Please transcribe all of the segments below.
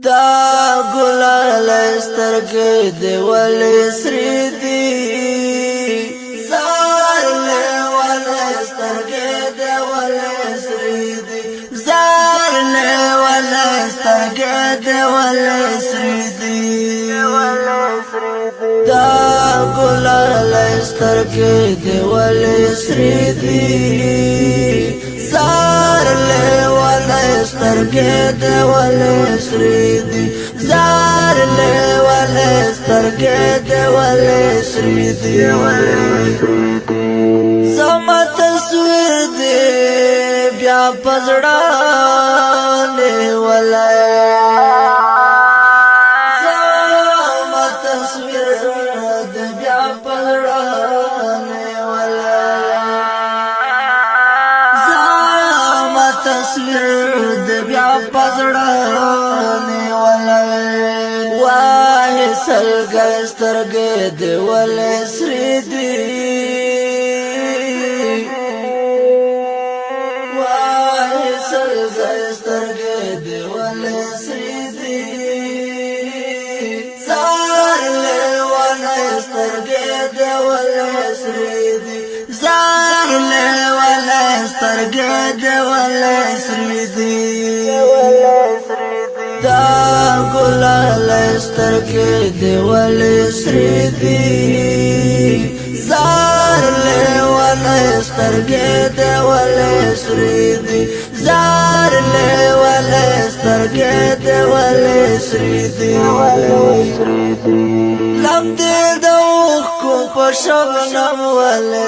دا ګلال سترګې دې ولې سرې دي زار له ولې سترګې دې ولې سرې دي زار له ولې سترګې دې ولې سرې دي دا ګلال سترګې دې ولې سرې دي زار له ولې سترګې دې ولې سرې دي زار له ولې سترګې دې ولې سرې دي زما تصویر دې بیا پزړه نه ولې زما تصویر دې بیا پزړه نه ولې زما تصویر دې بیا پزړه نه ولې واه سلګې سترګې دې ولې سرې دي واه سلګې سترګې دې ولې سرې دي زار له ولې سترګې دې ولې سرې دي زار له ولې سترګې دې ولې سرې دي دا ګلال سترګې دې ولې سرې دي زار له ولې سترګې دې ولې سرې دي زار له ولې سترګې دې ولې سرې دي لم دې د اوښکو په شبنم ولې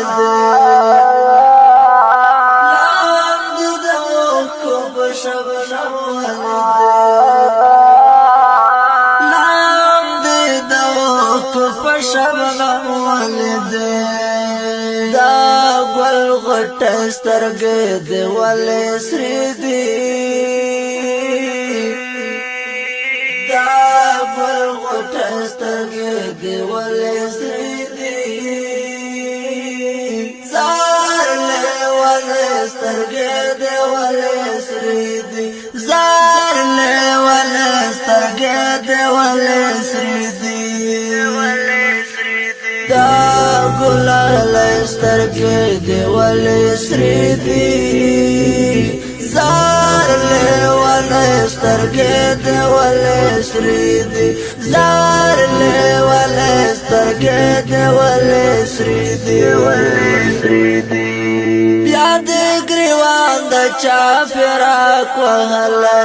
لم دې د اوښکو په شبنم ولې شبنم ولید دا ګل غټ سترګې دې ولې سرې دي دا ګل غټ سترګې دې ولې سرې دي زار له ولې سترګې دې ولې سرې دي زار له ولې سترګې دې ولې سرې دي دا ګلال سترګې دې ولې سرې دي زار له ولې سترګې دې ولې سرې دي زار له ولې سترګې دې ولې سرې دي بیا دې ګریوان د چا فراق وهله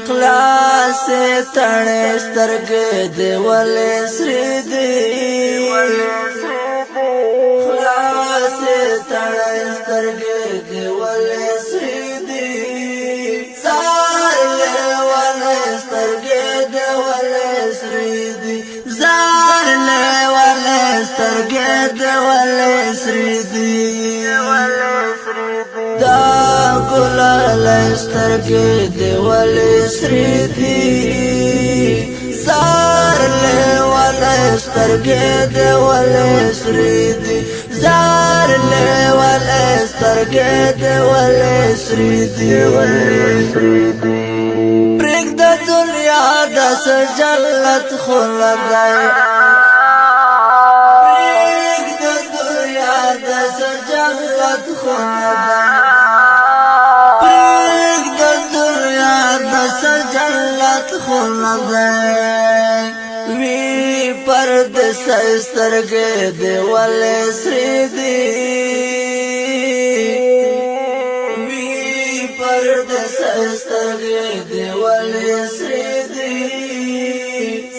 خلاص تړې سترګې دې ولې سرې دي خلاص تړې سترګې دې ولې سرې دي زار له ولې سترګې دې ولې سرې دي زار له ولې سترګې دې ولې سرې دي دا ګلال سترګې دې ولې سرې دي زار له ولې سترګې دې ولې سرې دي زار له ولې سترګې دې ولې سرې دي پرېږده دنیا داسې جنت خوله دی پرېږده دنیا داسې جنت خوله دی وی پرد سترګې دې ولې سرې دي وی پرد سترګې دې ولې سرې دي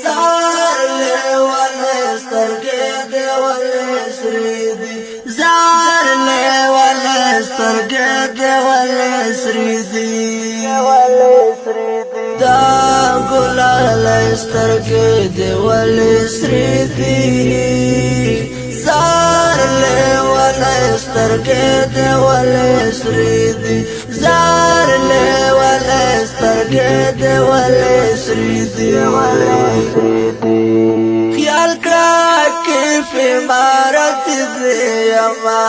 زار له ولې سترګې دې ولې سرې دي زار له ولې سترګې دې ولې سرې دي دا ګلال سترګې دې ولې سرې دي زار لي ولا سترګې دې ولې سرې دي زار لي ولا سترګې دې ولې سرې دي خیال کړه کیف عمارت دې یما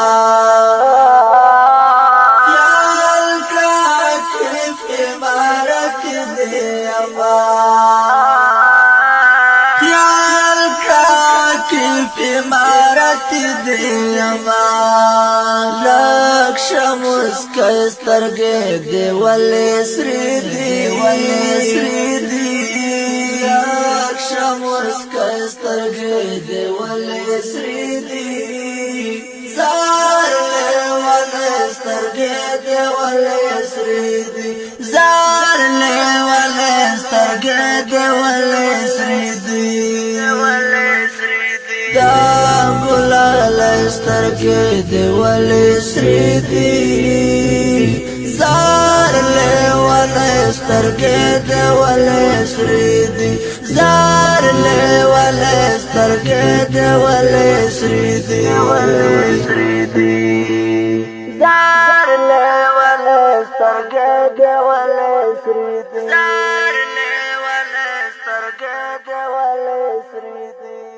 خیال کړه کیف عمارت دې یما خیال کړه کیف عمارت دې یما لک شمس کسترګې دې ولې سرې دي شمس کسترګې دې ولې سرې دي زار لې ولې سترګې دې ولې سرې دي زار لې ولې سترګې دې ولې سرې دي دا ګلالې سترګې دې ولې سرې دي زار لې ولې سترګې دې ولې سرې دي زار لې ولې سترګې دې ولې سرې دي زار لې ولې سترګې دې ولې سرې دي زار لې ولې سترګې دې ولې سرې دي